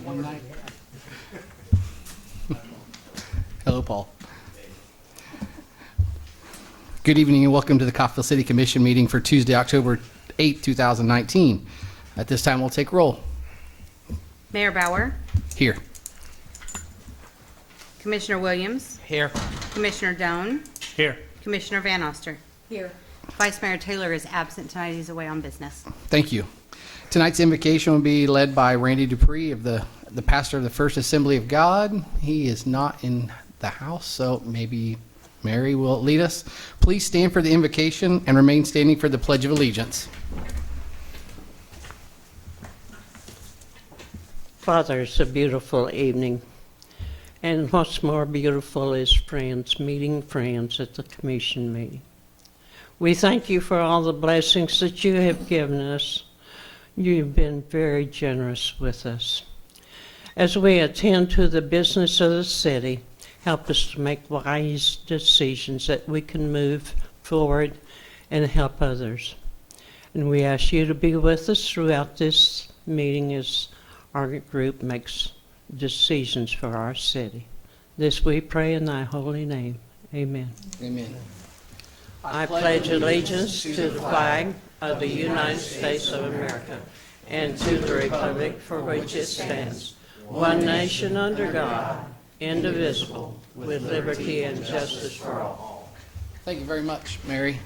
one night. Hello, Paul. Good evening and welcome to the Coffeyville City Commission meeting for Tuesday, October 8, 2019. At this time, we'll take roll. Mayor Bauer, Here. Commissioner Williams, Here. Commissioner Doan, Here. Commissioner Van Oster. Here. Vice Mayor Taylor is absent tonight. He's away on business. Thank you. Tonight's invocation will be led by Randy Dupree, of the pastor of the First Assembly of God. He is not in the house, so maybe Mary will lead us. Please stand for the invocation and remain standing for the Pledge of Allegiance. Father, it's a beautiful evening. And what's more beautiful is friends, meeting friends at the commission meeting. We thank you for all the blessings that you have given us. You've been very generous with us. As we attend to the business of the city, help us to make wise decisions that we can move forward and help others. And we ask you to be with us throughout this meeting as our group makes decisions for our city. This we pray in thy holy name. Amen. Amen. I pledge allegiance to the flag of the United States of America and to the republic for which it stands, one nation under God, indivisible, with liberty and justice for all. Thank you very much, Mary.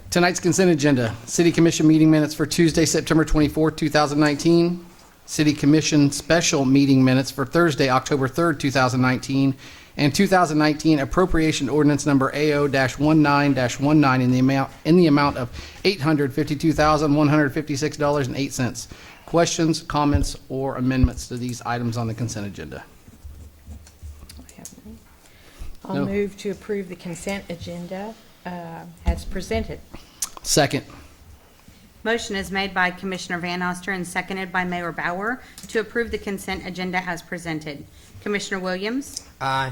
Tonight's consent agenda: City Commission meeting minutes for Tuesday, September 24, 2019. City Commission special meeting minutes for Thursday, October 3rd, 2019. And 2019 appropriation ordinance number AO-19-19 in the amount of $852,156.08. Questions, comments, or amendments to these items on the consent agenda? I'll No. move to approve the consent agenda as presented. Second. Motion is made by Commissioner Van Oster and seconded by Mayor Bauer to approve the consent agenda as presented. Commissioner Williams, Aye.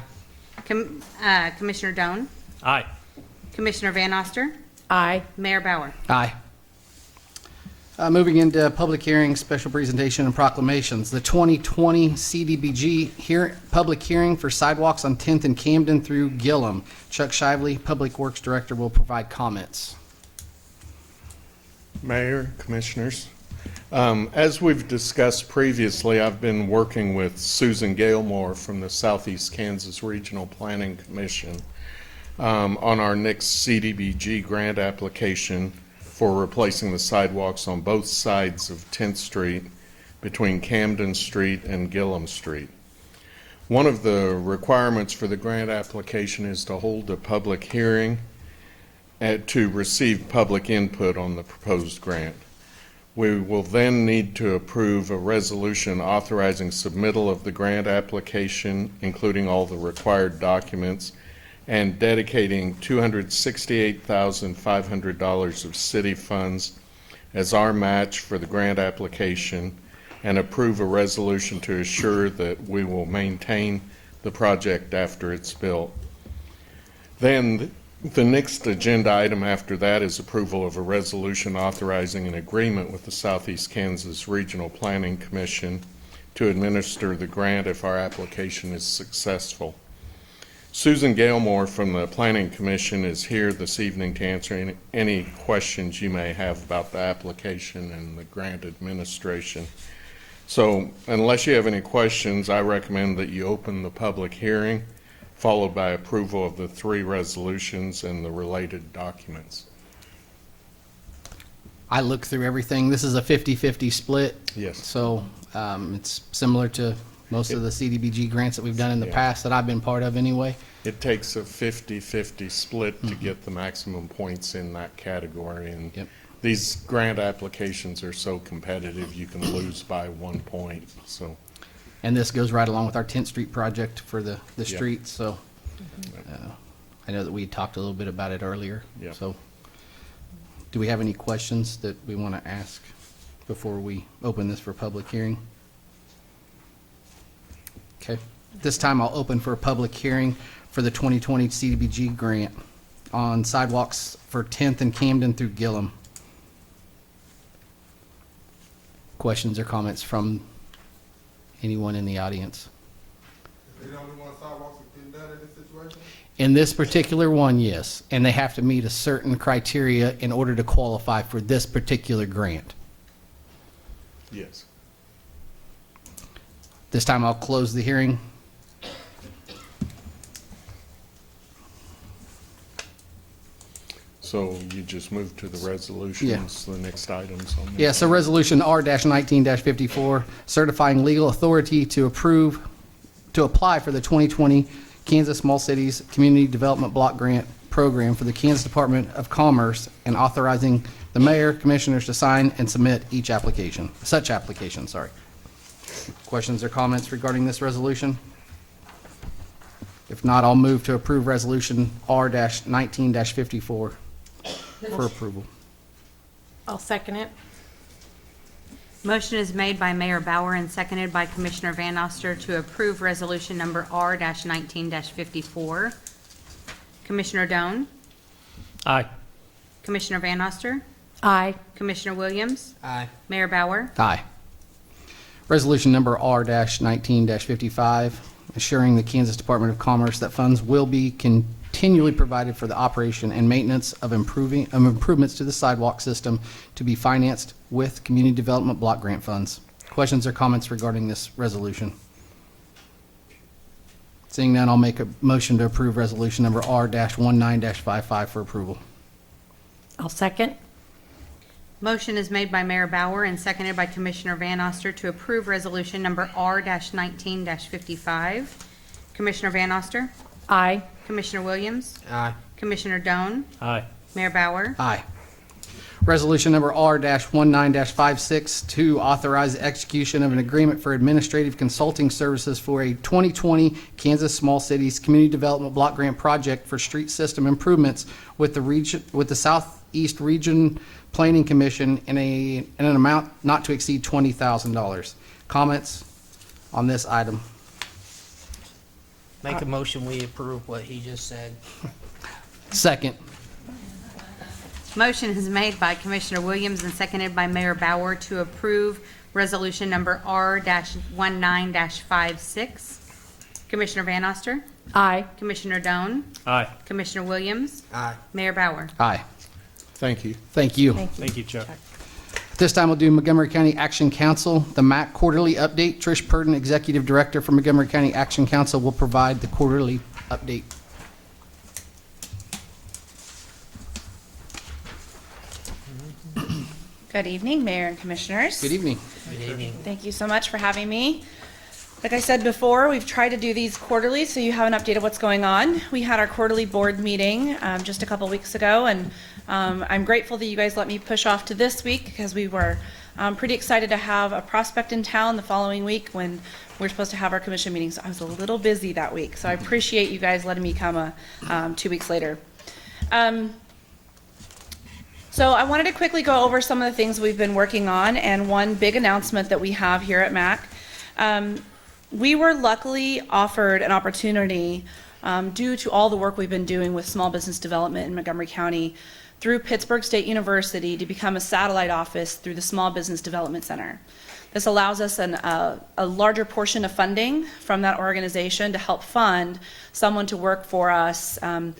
Commissioner Doan, Aye. Commissioner Van Oster, Aye. Mayor Bauer. Aye. Moving into public hearings, special presentation, and proclamations. The 2020 CDBG public hearing for sidewalks on 10th and Camden through Gillum. Chuck Shively, Public Works Director, will provide comments. Mayor, Commissioners, as we've discussed previously, I've been working with Susan Gailmore from the Southeast Kansas Regional Planning Commission on our next CDBG grant application for replacing the sidewalks on both sides of 10th Street between Camden Street and Gillum Street. One of the requirements for the grant application is to hold a public hearing to receive public input on the proposed grant. We will then need to approve a resolution authorizing submittal of the grant application, including all the required documents, and dedicating $268,500 of city funds as our match for the grant application, and approve a resolution to assure that we will maintain the project after it's built. Then the next agenda item after that is approval of a resolution authorizing an agreement with the Southeast Kansas Regional Planning Commission to administer the grant if our application is successful. Susan Gailmore from the Planning Commission is here this evening to answer any questions you may have about the application and the grant administration. So unless you have any questions, I recommend that you open the public hearing, followed by approval of the 3 resolutions and the related documents. I looked through everything. This is a 50-50 split. Yes. So it's similar to most of the CDBG grants that we've done in the Yeah. past that I've been part of anyway. It takes a 50-50 split to get the maximum points in that category. And Yep. these grant applications are so competitive, you can lose by 1 point. So And this goes right along with our 10th Street project for the Yeah. streets. So I know that we talked a little bit about it earlier. Yeah. So do we have any questions that we want to ask before we open this for public hearing? Okay. This time I'll open for a public hearing for the 2020 CDBG grant on sidewalks for 10th and Camden through Gillum. Questions or comments from anyone in the audience? They don't want sidewalks getting done in this situation? In this particular one, yes, and they have to meet a certain criteria in order to qualify for this particular grant. Yes. This time I'll close the hearing. So you just move to the resolutions, the next items on the. Yeah, so Resolution R-19-54, certifying legal authority to apply for the 2020 Kansas Small Cities Community Development Block Grant Program for the Kansas Department of Commerce and authorizing the mayor, commissioners to sign and submit such application. Questions or comments regarding this resolution? If not, I'll move to approve Resolution R-19-54 for approval. I'll second it. Motion is made by Mayor Bauer and seconded by Commissioner Van Oster to approve resolution number R-19-54. Commissioner Doan? Aye. Commissioner Van Oster? Aye. Commissioner Williams? Aye. Mayor Bauer? Aye. Resolution number R-19-55, assuring the Kansas Department of Commerce that funds will be continually provided for the operation and maintenance of improvements to the sidewalk system to be financed with Community Development Block Grant funds. Questions or comments regarding this resolution? Seeing none, I'll make a motion to approve resolution number R-19-55 for approval. I'll second. Motion is made by Mayor Bauer and seconded by Commissioner Van Oster to approve resolution number R-19-55. Commissioner Van Oster? Aye. Commissioner Williams? Aye. Commissioner Doan? Aye. Mayor Bauer? Aye. Resolution number R-19-56 to authorize the execution of an agreement for administrative consulting services for a 2020 Kansas Small Cities Community Development Block Grant Project for street system improvements with the Southeast Region Planning Commission in an amount not to exceed $20,000. Comments on this item? Make a motion, we approve what he just said. Second. Motion is made by Commissioner Williams and seconded by Mayor Bauer to approve resolution number R-19-56. Commissioner Van Oster? Aye. Commissioner Doan? Aye. Commissioner Williams? Aye. Mayor Bauer? Aye. Thank you. Thank you. Thank you, Chuck. This time we'll do Montgomery County Action Council, the MAC quarterly update. Trish Purdon, Executive Director for Montgomery County Action Council, will provide the quarterly update. Good evening, Mayor and Commissioners. Good evening. Good evening. Thank you so much for having me. Like I said before, we've tried to do these quarterly so you have an update of what's going on. We had our quarterly board meeting just a couple weeks ago, and I'm grateful that you guys let me push off to this week because we were pretty excited to have a prospect in town the following week when we're supposed to have our commission meeting. So I was a little busy that week. So I appreciate you guys letting me come 2 weeks later. So I wanted to quickly go over some of the things we've been working on and one big announcement that we have here at MAC. We were luckily offered an opportunity due to all the work we've been doing with small business development in Montgomery County through Pittsburgh State University to become a satellite office through the Small Business Development Center. This allows us a larger portion of funding from that organization to help fund someone to work for us on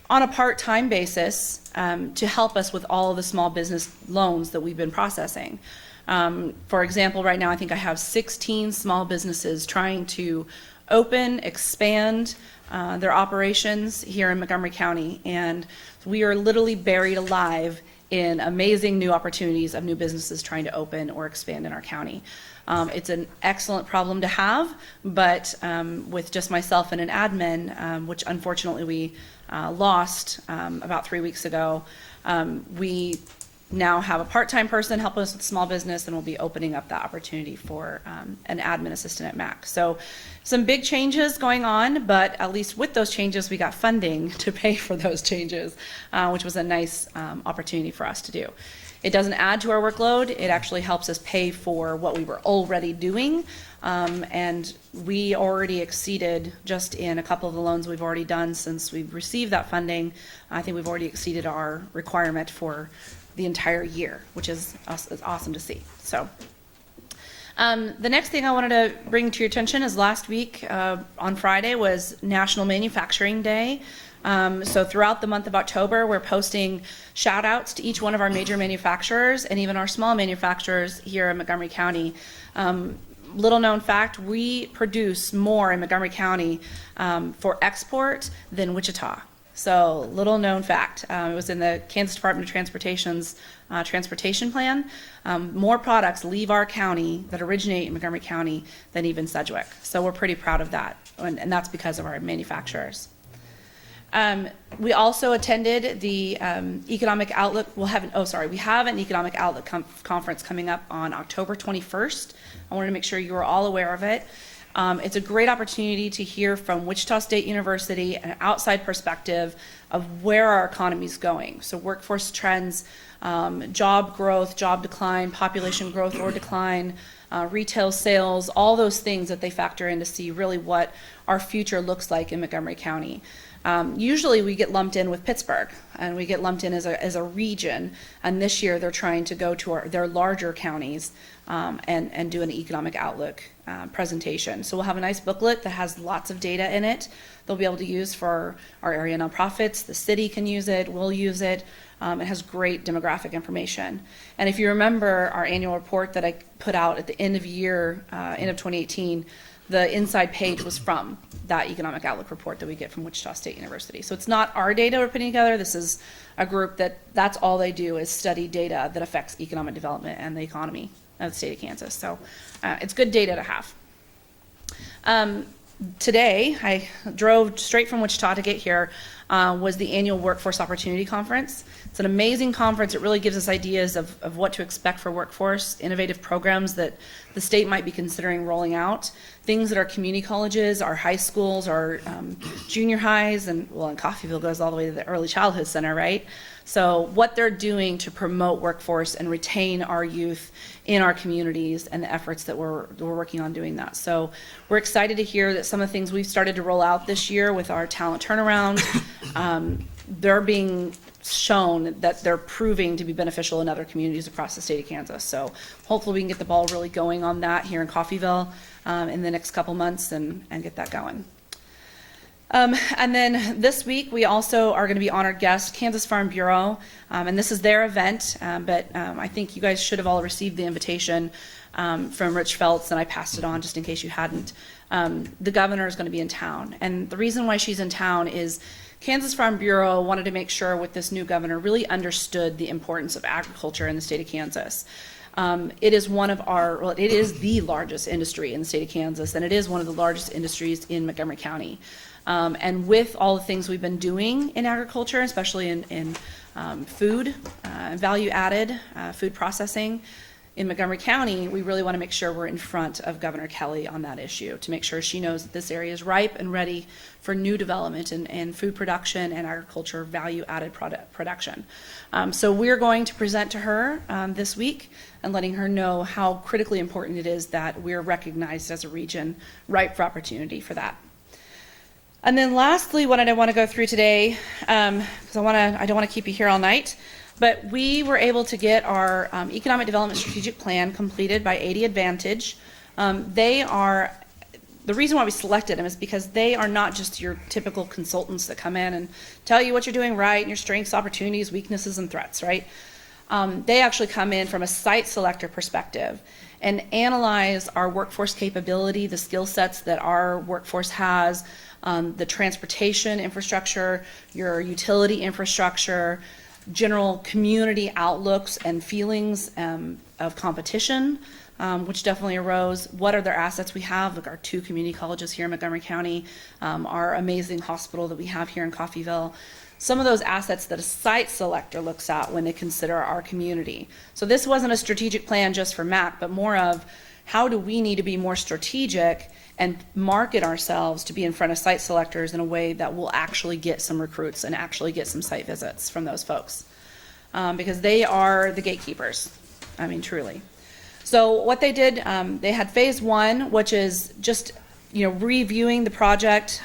a part-time basis to help us with all of the small business loans that we've been processing. For example, right now I think I have 16 small businesses trying to open, expand their operations here in Montgomery County, and we are literally buried alive in amazing new opportunities of new businesses trying to open or expand in our county. It's an excellent problem to have, but with just myself and an admin, which unfortunately we lost about 3 weeks ago, we now have a part-time person helping us with small business, and we'll be opening up that opportunity for an admin assistant at MAC. So some big changes going on, but at least with those changes, we got funding to pay for those changes, which was a nice opportunity for us to do. It doesn't add to our workload. It actually helps us pay for what we were already doing. And we already exceeded, just in a couple of the loans we've already done since we've received that funding, I think we've already exceeded our requirement for the entire year, which is awesome to see. So the next thing I wanted to bring to your attention is last week on Friday was National Manufacturing Day. So throughout the month of October, we're posting shout outs to each one of our major manufacturers and even our small manufacturers here in Montgomery County. Little known fact, we produce more in Montgomery County for export than Wichita. So little known fact, it was in the Kansas Department of Transportation's transportation plan. More products leave our county that originate in Montgomery County than even Sedgwick. So we're pretty proud of that, and that's because of our manufacturers. We also attended the Economic Outlook. We have an Economic Outlook conference coming up on October 21st. I wanted to make sure you were all aware of it. It's a great opportunity to hear from Wichita State University an outside perspective of where our economy is going. So workforce trends, job growth, job decline, population growth or decline, retail sales, all those things that they factor in to see really what our future looks like in Montgomery County. Usually we get lumped in with Pittsburgh, and we get lumped in as a region, and this year they're trying to go to their larger counties and do an economic outlook presentation. So we'll have a nice booklet that has lots of data in it they'll be able to use for our area nonprofits. The city can use it, we'll use it. It has great demographic information. And if you remember our annual report that I put out at the end of year, end of 2018, the inside page was from that Economic Outlook report that we get from Wichita State University. So it's not our data we're putting together. This is a group that's all they do is study data that affects economic development and the economy of the state of Kansas. So it's good data to have. Today, I drove straight from Wichita to get here, was the annual Workforce Opportunity Conference. It's an amazing conference. It really gives us ideas of what to expect for workforce, innovative programs that the state might be considering rolling out, things that our community colleges, our high schools, our junior highs, and Coffeyville goes all the way to the early childhood center, right? So what they're doing to promote workforce and retain our youth in our communities and the efforts that we're working on doing that. So we're excited to hear that some of the things we've started to roll out this year with our talent turnaround, they're being shown that they're proving to be beneficial in other communities across the state of Kansas. So hopefully we can get the ball really going on that here in Coffeyville in the next couple months and get that going. And then this week, we also are going to be honored guests, Kansas Farm Bureau, and this is their event, but I think you guys should have all received the invitation from Rich Feltz, and I passed it on just in case you hadn't. The governor is going to be in town, and the reason why she's in town is Kansas Farm Bureau wanted to make sure with this new governor really understood the importance of agriculture in the state of Kansas. It is it is the largest industry in the state of Kansas, and it is one of the largest industries in Montgomery County. And with all the things we've been doing in agriculture, especially in food, value-added food processing in Montgomery County, we really want to make sure we're in front of Governor Kelly on that issue to make sure she knows that this area is ripe and ready for new development in food production and agriculture value-added production. So we're going to present to her this week and letting her know how critically important it is that we're recognized as a region ripe for opportunity for that. And then lastly, what I want to go through today, because I don't want to keep you here all night, but we were able to get our Economic Development Strategic Plan completed by 80 Advantage. The reason why we selected them is because they are not just your typical consultants that come in and tell you what you're doing right and your strengths, opportunities, weaknesses, and threats, right? They actually come in from a site selector perspective and analyze our workforce capability, the skill sets that our workforce has, the transportation infrastructure, your utility infrastructure, general community outlooks and feelings of competition, which definitely arose. What are their assets we have? Like our 2 community colleges here in Montgomery County, our amazing hospital that we have here in Coffeyville. Some of those assets that a site selector looks at when they consider our community. So this wasn't a strategic plan just for MAC, but more of how do we need to be more strategic and market ourselves to be in front of site selectors in a way that will actually get some recruits and actually get some site visits from those folks. because they are the gatekeepers. I mean, truly. So what they did, they had phase one, which is just, reviewing the project.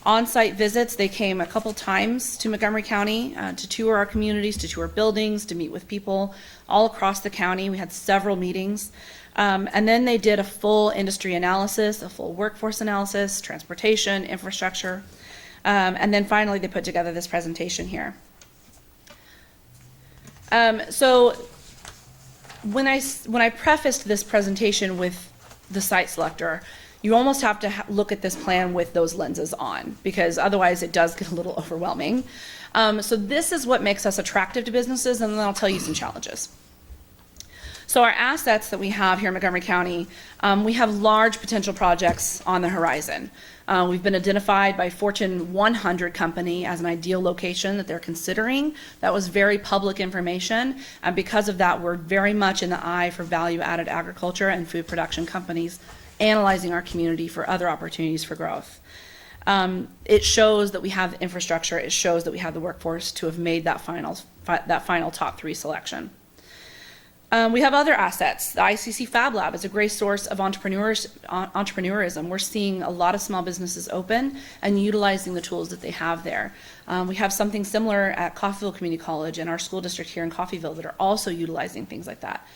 On-site visits, they came a couple times to Montgomery County to tour our communities, to tour buildings, to meet with people all across the county. We had several meetings. And then they did a full industry analysis, a full workforce analysis, transportation, infrastructure. And then finally, they put together this presentation here. So when I prefaced this presentation with the site selector, you almost have to look at this plan with those lenses on, because otherwise it does get a little overwhelming. So this is what makes us attractive to businesses, and then I'll tell you some challenges. So our assets that we have here in Montgomery County, we have large potential projects on the horizon. We've been identified by Fortune 100 company as an ideal location that they're considering. That was very public information, and because of that, we're very much in the eye for value-added agriculture and food production companies analyzing our community for other opportunities for growth. It shows that we have the infrastructure. It shows that we have the workforce to have made that final top 3 selection. We have other assets. The ICC Fab Lab is a great source of entrepreneurism. We're seeing a lot of small businesses open and utilizing the tools that they have there. We have something similar at Coffeyville Community College and our school district here in Coffeyville that are also utilizing things like that.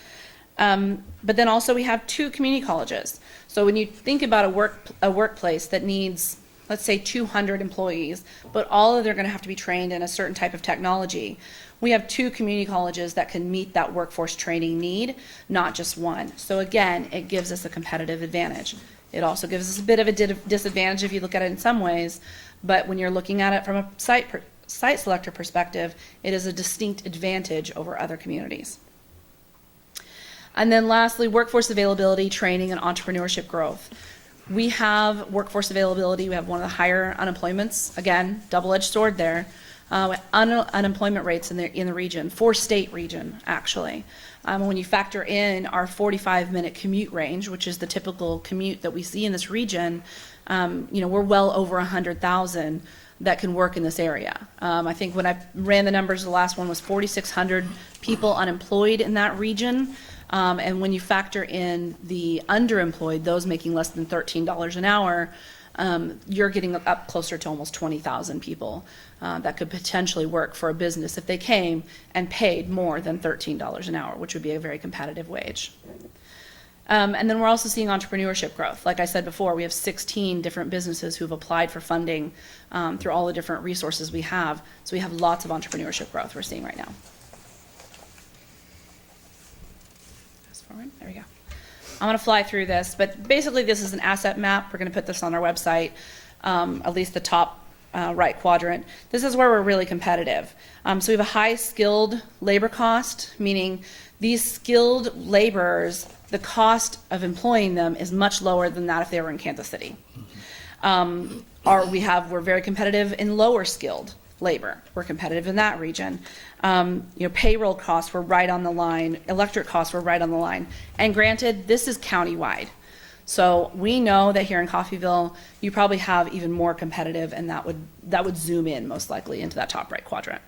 But then also we have 2 community colleges. So when you think about a workplace that needs, let's say, 200 employees, but all of them are going to have to be trained in a certain type of technology, we have 2 community colleges that can meet that workforce training need, not just one. So again, it gives us a competitive advantage. It also gives us a bit of a disadvantage if you look at it in some ways, but when you're looking at it from a site selector perspective, it is a distinct advantage over other communities. And then lastly, workforce availability, training, and entrepreneurship growth. We have workforce availability. We have one of the higher unemployments. Again, double-edged sword there. Unemployment rates in the region, 4-state region, actually. When you factor in our 45-minute commute range, which is the typical commute that we see in this region, we're well over 100,000 that can work in this area. I think when I ran the numbers, the last one was 4,600 people unemployed in that region. And when you factor in the underemployed, those making less than $13 an hour, you're getting up closer to almost 20,000 people that could potentially work for a business if they came and paid more than $13 an hour, which would be a very competitive wage. And then we're also seeing entrepreneurship growth. Like I said before, we have 16 different businesses who've applied for funding through all the different resources we have. So we have lots of entrepreneurship growth we're seeing right now. There we go. I'm going to fly through this, but basically this is an asset map. We're going to put this on our website, at least the top right quadrant. This is where we're really competitive. So we have a high skilled labor cost, meaning these skilled laborers, the cost of employing them is much lower than that if they were in Kansas City. We're very competitive in lower skilled labor. We're competitive in that region. Payroll costs were right on the line. Electric costs were right on the line. And granted, this is countywide. So we know that here in Coffeyville, you probably have even more competitive, and that would zoom in most likely into that top right quadrant.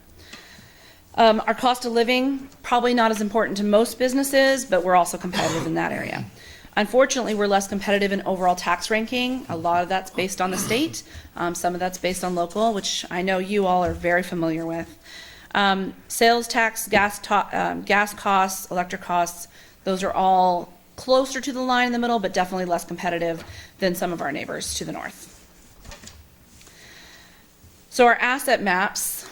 Our cost of living, probably not as important to most businesses, but we're also competitive in that area. Unfortunately, we're less competitive in overall tax ranking. A lot of that's based on the state. Some of that's based on local, which I know you all are very familiar with. Sales tax, gas costs, electric costs, those are all closer to the line in the middle, but definitely less competitive than some of our neighbors to the north. So our asset maps,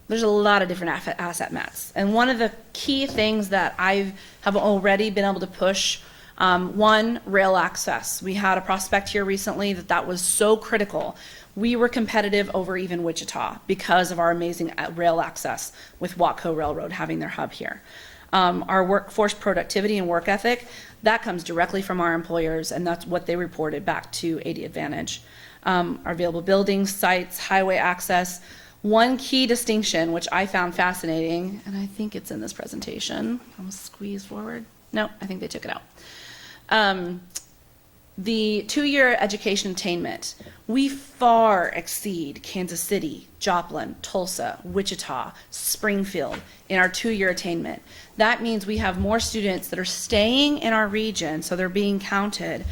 there's a lot of different asset maps. And one of the key things that I have already been able to push, one, rail access. We had a prospect here recently that was so critical. We were competitive over even Wichita because of our amazing rail access with Watco Railroad having their hub here. Our workforce productivity and work ethic, that comes directly from our employers, and that's what they reported back to AD Advantage. Our available buildings, sites, highway access. One key distinction, which I found fascinating, and I think it's in this presentation. I'm going to squeeze forward. No, I think they took it out. The two-year education attainment, we far exceed Kansas City, Joplin, Tulsa, Wichita, Springfield in our two-year attainment. That means we have more students that are staying in our region, so they're being counted,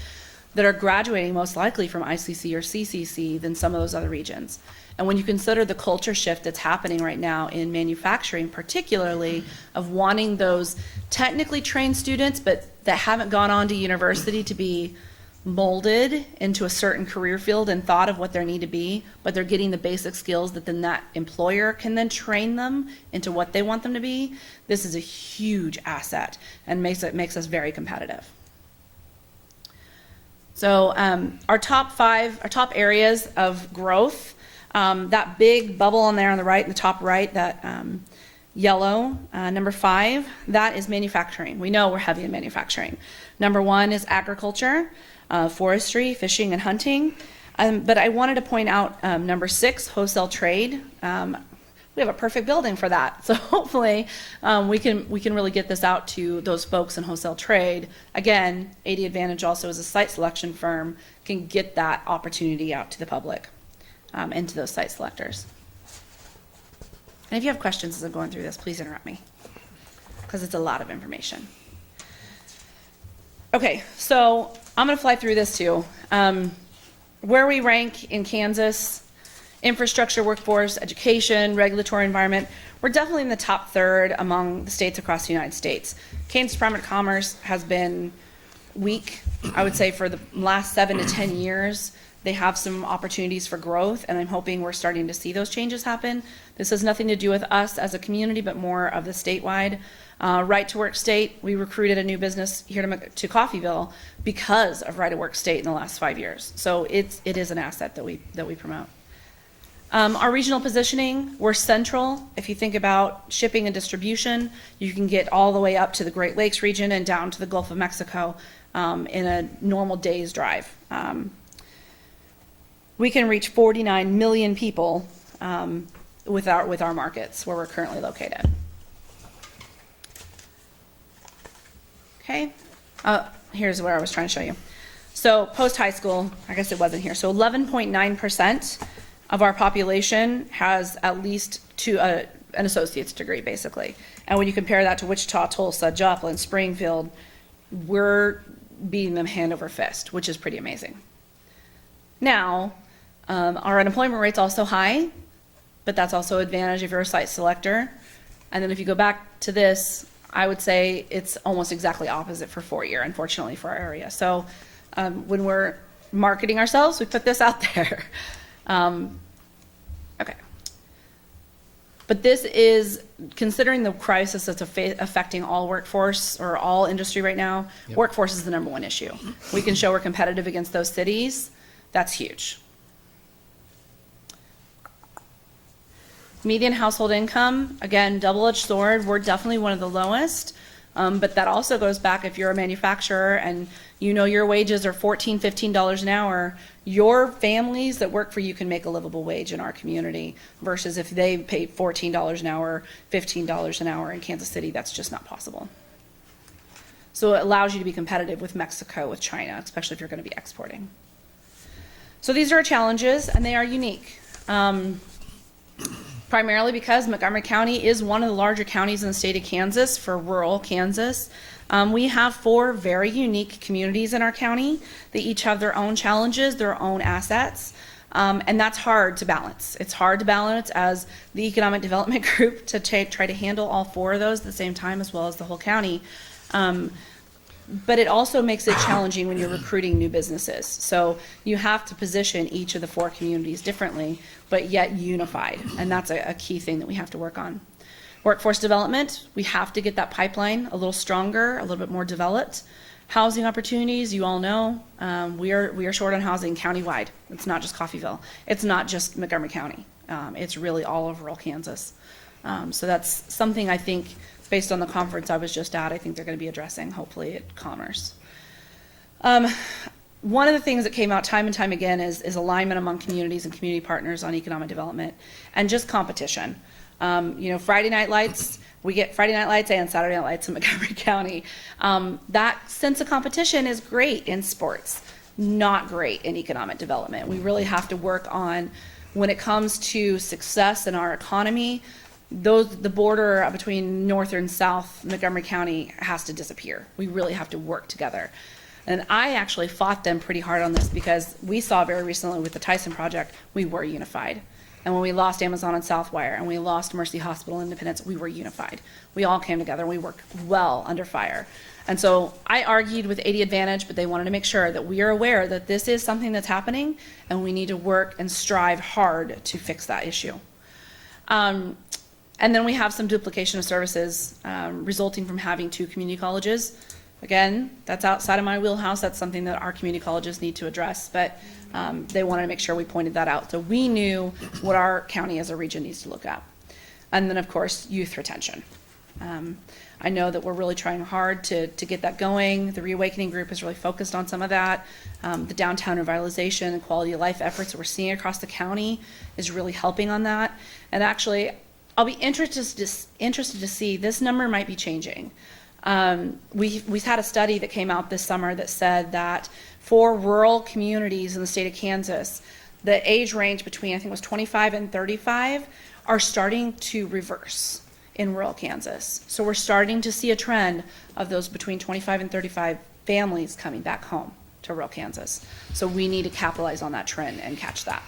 that are graduating most likely from ICC or CCC than some of those other regions. And when you consider the culture shift that's happening right now in manufacturing, particularly of wanting those technically trained students, but that haven't gone on to university to be molded into a certain career field and thought of what they need to be, but they're getting the basic skills that then that employer can then train them into what they want them to be, this is a huge asset and makes us very competitive. So our top areas of growth, that big bubble on there on the right, in the top right, that yellow, number 5, that is manufacturing. We know we're heavy in manufacturing. Number 1 is agriculture, forestry, fishing, and hunting. But I wanted to point out number 6, wholesale trade. We have a perfect building for that. So hopefully we can really get this out to those folks in wholesale trade. Again, 80 Advantage also as a site selection firm can get that opportunity out to the public and to those site selectors. And if you have questions as I'm going through this, please interrupt me because it's a lot of information. Okay, so I'm going to fly through this too. Where we rank in Kansas, infrastructure, workforce, education, regulatory environment, we're definitely in the top third among the states across the United States. Kansas Department of Commerce has been weak, I would say, for the last 7 to 10 years. They have some opportunities for growth, and I'm hoping we're starting to see those changes happen. This has nothing to do with us as a community, but more of the statewide. Right to Work State, we recruited a new business here to Coffeyville because of Right to Work State in the last 5 years. So it is an asset that we promote. Our regional positioning, we're central. If you think about shipping and distribution, you can get all the way up to the Great Lakes region and down to the Gulf of Mexico in a normal day's drive. We can reach 49 million people with our markets where we're currently located. Okay, here's where I was trying to show you. So post-high school, I guess it wasn't here. So 11.9% of our population has at least an associate's degree, basically. And when you compare that to Wichita, Tulsa, Joplin, Springfield, we're beating them hand over fist, which is pretty amazing. Now, our unemployment rate's also high, but that's also an advantage if you're a site selector. And then if you go back to this, I would say it's almost exactly opposite for 4-year, unfortunately, for our area. So when we're marketing ourselves, we put this out there. Okay. But this is, considering the crisis that's affecting all workforce or all industry right now, workforce is the number 1 issue. We can show we're competitive against those cities. That's huge. Median household income, again, double-edged sword. We're definitely one of the lowest, but that also goes back if you're a manufacturer and you know your wages are $14, $15 an hour, your families that work for you can make a livable wage in our community versus if they pay $14 an hour, $15 an hour in Kansas City, that's just not possible. So it allows you to be competitive with Mexico, with China, especially if you're going to be exporting. So these are our challenges, and they are unique. Primarily because Montgomery County is one of the larger counties in the state of Kansas for rural Kansas. We have 4 very unique communities in our county. They each have their own challenges, their own assets, and that's hard to balance. It's hard to balance as the Economic Development Group to try to handle all 4 of those at the same time as well as the whole county. But it also makes it challenging when you're recruiting new businesses. So you have to position each of the 4 communities differently, but yet unified. And that's a key thing that we have to work on. Workforce development, we have to get that pipeline a little stronger, a little bit more developed. Housing opportunities, you all know, we are short on housing countywide. It's not just Coffeyville. It's not just Montgomery County. It's really all of rural Kansas. So that's something I think, based on the conference I was just at, I think they're going to be addressing, hopefully, at Commerce. One of the things that came out time and time again is alignment among communities and community partners on economic development and just competition. Friday Night Lights, we get Friday Night Lights and Saturday Night Lights in Montgomery County. That sense of competition is great in sports. not great in economic development. We really have to work on, when it comes to success in our economy, the border between North and South Montgomery County has to disappear. We really have to work together. And I actually fought them pretty hard on this because we saw very recently with the Tyson project, we were unified. And when we lost Amazon and Southwire and we lost Mercy Hospital Independence, we were unified. We all came together and we worked well under fire. And so I argued with 80 Advantage, but they wanted to make sure that we are aware that this is something that's happening and we need to work and strive hard to fix that issue. And then we have some duplication of services resulting from having 2 community colleges. Again, that's outside of my wheelhouse. That's something that our community colleges need to address, but they wanted to make sure we pointed that out. So we knew what our county as a region needs to look at. And then, of course, youth retention. I know that we're really trying hard to get that going. The Reawakening Group is really focused on some of that. The downtown revitalization and quality of life efforts that we're seeing across the county is really helping on that. And actually, I'll be interested to see, this number might be changing. We had a study that came out this summer that said that for rural communities in the state of Kansas, the age range between, I think it was 25 and 35, are starting to reverse in rural Kansas. So we're starting to see a trend of those between 25 and 35 families coming back home to rural Kansas. So we need to capitalize on that trend and catch that.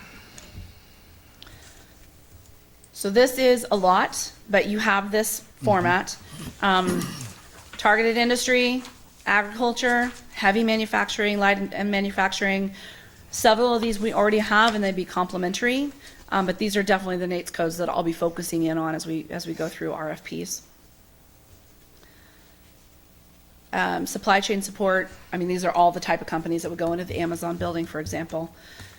So this is a lot, but you have this format. Targeted industry, agriculture, heavy manufacturing, light and manufacturing. Several of these we already have and they'd be complementary, but these are definitely the NAITS codes that I'll be focusing in on as we go through RFPs. Supply chain support, I mean, these are all the type of companies that would go into the Amazon building, for example.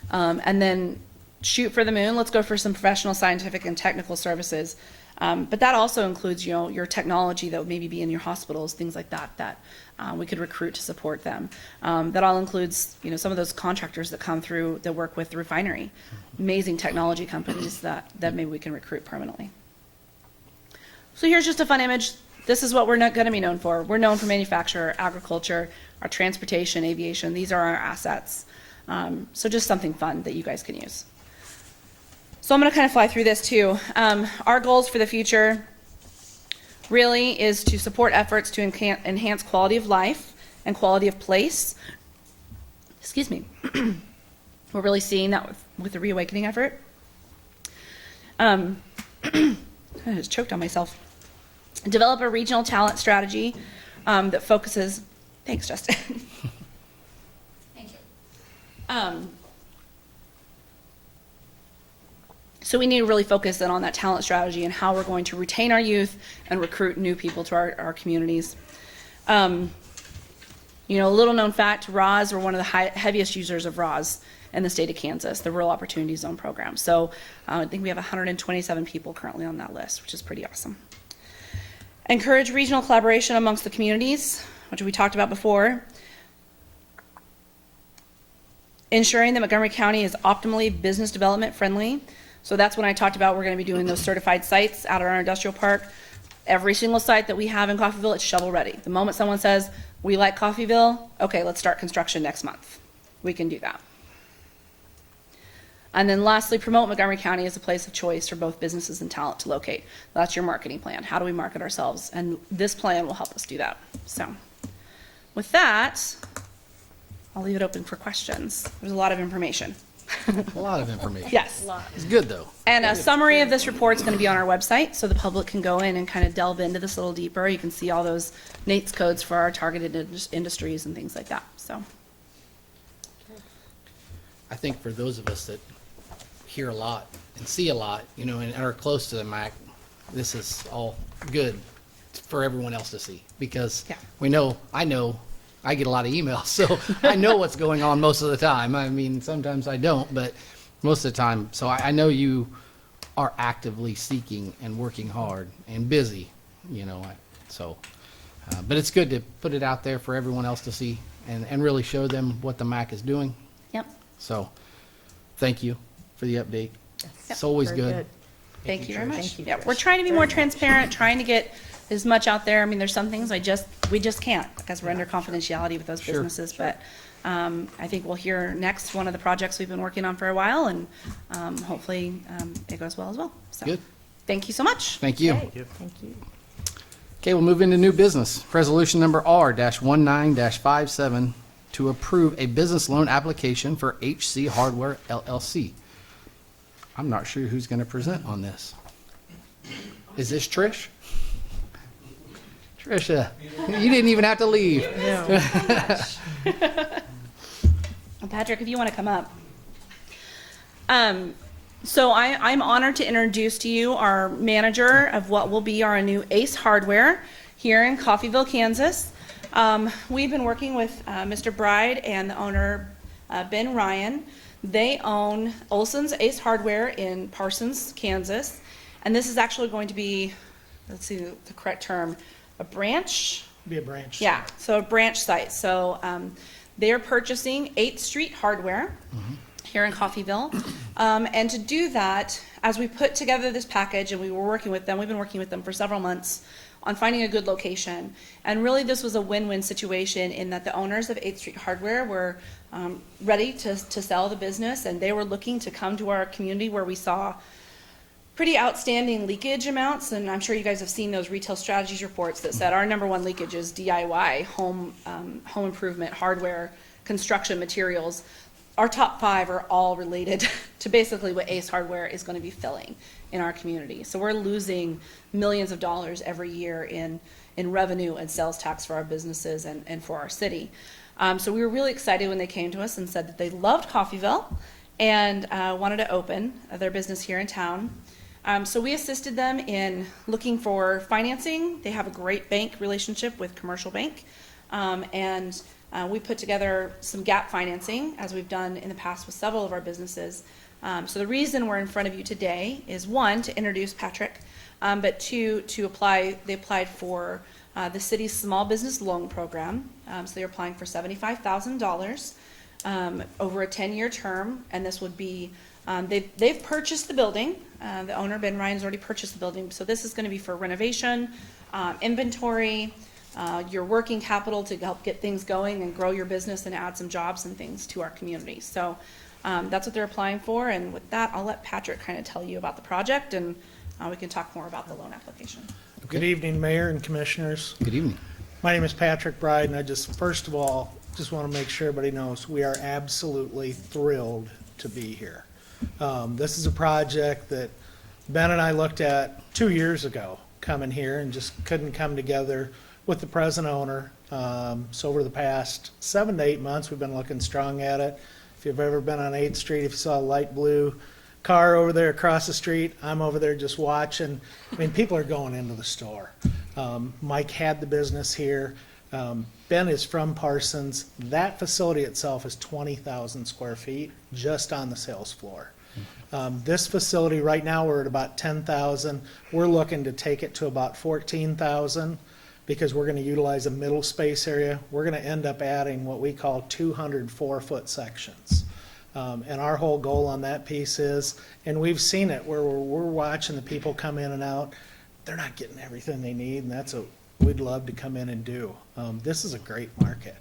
And then shoot for the moon, let's go for some professional, scientific, and technical services. But that also includes, you know, your technology that would maybe be in your hospitals, things like that, that we could recruit to support them. That all includes, you know, some of those contractors that come through that work with the refinery, amazing technology companies that maybe we can recruit permanently. So here's just a fun image. This is what we're not going to be known for. We're known for manufacture, agriculture, our transportation, aviation. These are our assets. So just something fun that you guys can use. So I'm going to kind of fly through this too. Our goals for the future really is to support efforts to enhance quality of life and quality of place. Excuse me. We're really seeing that with the Reawakening effort. I just choked on myself. Develop a regional talent strategy that focuses. Thanks, Justin. Thank you. So we need to really focus in on that talent strategy and how we're going to retain our youth and recruit new people to our communities. You know, a little known fact, RAWS, we're one of the heaviest users of RAWS in the state of Kansas, the Rural Opportunity Zone program. So I think we have 127 people currently on that list, which is pretty awesome. Encourage regional collaboration amongst the communities, which we talked about before. Ensuring that Montgomery County is optimally business development friendly. So that's when I talked about we're going to be doing those certified sites out at our industrial park. Every single site that we have in Coffeyville, it's shovel ready. The moment someone says, we like Coffeyville, okay, let's start construction next month. We can do that. And then lastly, promote Montgomery County as a place of choice for both businesses and talent to locate. That's your marketing plan. How do we market ourselves? And this plan will help us do that. So with that, I'll leave it open for questions. There's a lot of information. A lot of information. Yes. It's good, though. And a summary of this report is going to be on our website, so the public can go in and kind of delve into this a little deeper. You can see all those NAITS codes for our targeted industries and things like that. So I think for those of us that hear a lot and see a lot, you know, and are close to the MAC, this is all good for everyone else to see, because Yeah. I know I get a lot of emails, so I know what's going on most of the time. I mean, sometimes I don't, but most of the time. So I know you are actively seeking and working hard and busy, you know, but it's good to put it out there for everyone else to see and really show them what the MAC is doing. Yep. So thank you for the update. It's always Very good. Thank you very much. Thank you, Yeah, Trish. we're trying to be more transparent, trying to get as much out there. I mean, there's some things we just can't because we're under confidentiality with those Sure. businesses, but I think we'll hear next one of the projects we've been working on for a while, and hopefully it goes well as well. So, Good. thank you so much. Thank you. Great, thank you. Okay, we'll move into new business. Resolution number R-19-57 to approve a business loan application for HC Hardware LLC. I'm not sure who's going to present on this. Is this Trish? Trisha, you didn't even have to leave. Patrick, if you want to come up. So I'm honored to introduce to you our manager of what will be our new Ace Hardware here in Coffeyville, Kansas. We've been working with Mr. Bride and the owner, Ben Ryan. They own Olson's Ace Hardware in Parsons, Kansas. And this is actually going to be, let's see the correct term, a branch? Be a branch. Yeah, so a branch site. So they are purchasing 8th Street Hardware here in Coffeyville. And to do that, as we put together this package and we were working with them, we've been working with them for several months on finding a good location. And really this was a win-win situation in that the owners of 8th Street Hardware were ready to sell the business, and they were looking to come to our community where we saw pretty outstanding leakage amounts. And I'm sure you guys have seen those retail strategies reports that said our number one leakage is DIY, home improvement, hardware, construction materials. Our top 5 are all related to basically what Ace Hardware is going to be filling in our community. So we're losing millions of dollars every year in revenue and sales tax for our businesses and for our city. So we were really excited when they came to us and said that they loved Coffeyville and wanted to open their business here in town. So we assisted them in looking for financing. They have a great bank relationship with Commercial Bank. And we put together some gap financing, as we've done in the past with several of our businesses. So the reason we're in front of you today is, 1, to introduce Patrick, but 2, to apply. They applied for the city's small business loan program. So they're applying for $75,000 over a 10-year term, and this would be, they've purchased the building. The owner, Ben Ryan, has already purchased the building. So this is going to be for renovation, inventory, your working capital to help get things going and grow your business and add some jobs and things to our community. So that's what they're applying for. And with that, I'll let Patrick kind of tell you about the project, and we can talk more about the loan application. Good evening, Mayor and Commissioners. Good evening. My name is Patrick Bride, and I just, first of all, just want to make sure everybody knows we are absolutely thrilled to be here. This is a project that Ben and I looked at 2 years ago coming here and just couldn't come together with the present owner. So over the past 7 to 8 months, we've been looking strong at it. If you've ever been on 8th Street, if you saw a light blue car over there across the street, I'm over there just watching. I mean, people are going into the store. Mike had the business here. Ben is from Parsons. That facility itself is 20,000 square feet just on the sales floor. This facility right now, we're at about 10,000. We're looking to take it to about 14,000 because we're going to utilize a middle space area. We're going to end up adding what we call 204-foot sections. And our whole goal on that piece is, and we've seen it where we're watching the people come in and out, they're not getting everything they need, and that's what we'd love to come in and do. This is a great market.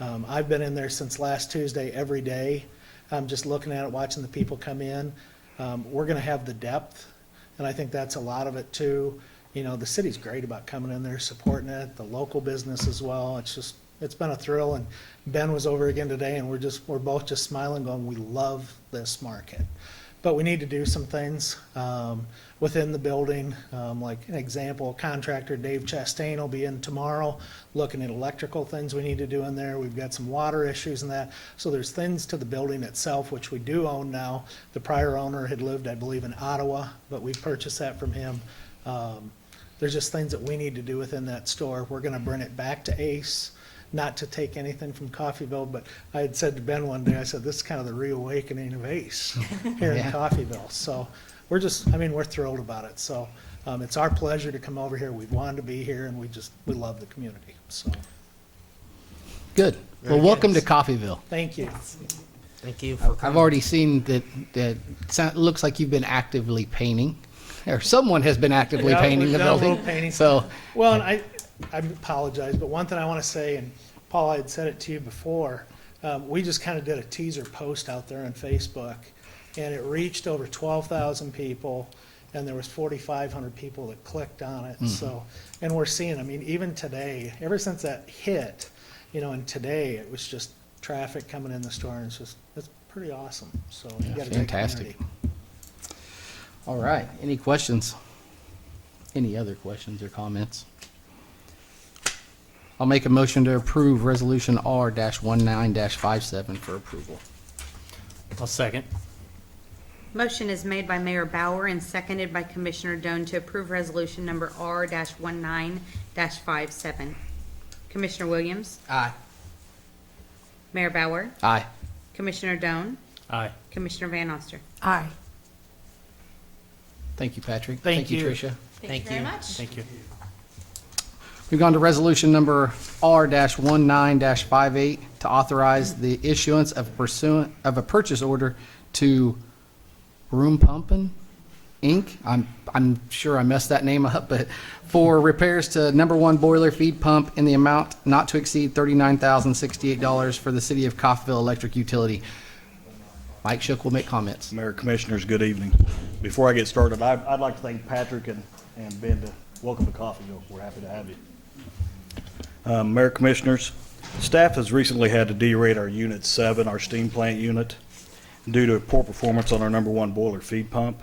I've been in there since last Tuesday every day. I'm just looking at it, watching the people come in. We're going to have the depth, and I think that's a lot of it too. You know, the city's great about coming in there, supporting it, the local business as well. It's been a thrill, and Ben was over again today, and we're both just smiling, going, we love this market. But we need to do some things within the building. Like an example, contractor Dave Chastain will be in tomorrow looking at electrical things we need to do in there. We've got some water issues and that. So there's things to the building itself, which we do own now. The prior owner had lived, I believe, in Ottawa, but we purchased that from him. There's just things that we need to do within that store. We're going to bring it back to Ace. Not to take anything from Coffeyville, but I had said to Ben one day, I said, this is kind of the reawakening of Ace here in Coffeyville. So we're thrilled about it. So it's our pleasure to come over here. We've wanted to be here, and we love the community. So Good. Well, welcome to Coffeyville. thank you. Thank you for I've coming. already seen that it looks like you've been actively painting, or someone has been actively Yeah, painting we've the done a little building. painting. So, Well, and I apologize, but one thing I want to say, and Paul, I had said it to you before, We just kind of did a teaser post out there on Facebook, and it reached over 12,000 people, and there was 4,500 people that clicked on it. So, and we're seeing, I mean, even today, ever since that hit, and today it was just traffic coming in the store, and it's pretty awesome. So you got a great fantastic. community. All right, any questions? Any other questions or comments? I'll make a motion to approve Resolution R-19-57 for approval. I'll second. Motion is made by Mayor Bauer and seconded by Commissioner Doan to approve resolution number R-19-57. Commissioner Williams? Aye. Mayor Bauer? Aye. Commissioner Doan? Aye. Commissioner Van Oster? Aye. Thank you, Patrick. Thank you. Tricia. Thank you. Thank you. We've gone to resolution number R-19-58 to authorize the issuance of a purchase order to Room Pumpin' Inc. I'm sure I messed that name up, but for repairs to number 1 boiler feed pump in the amount not to exceed $39,068 for the city of Coffeyville Electric Utility. Mike Shook will make comments. Mayor, Commissioners, good evening. Before I get started, I'd like to thank Patrick and Ben to welcome to Coffeyville. We're happy to have you. Mayor, Commissioners, staff has recently had to derate our Unit 7, our steam plant unit, due to poor performance on our number 1 boiler feed pump.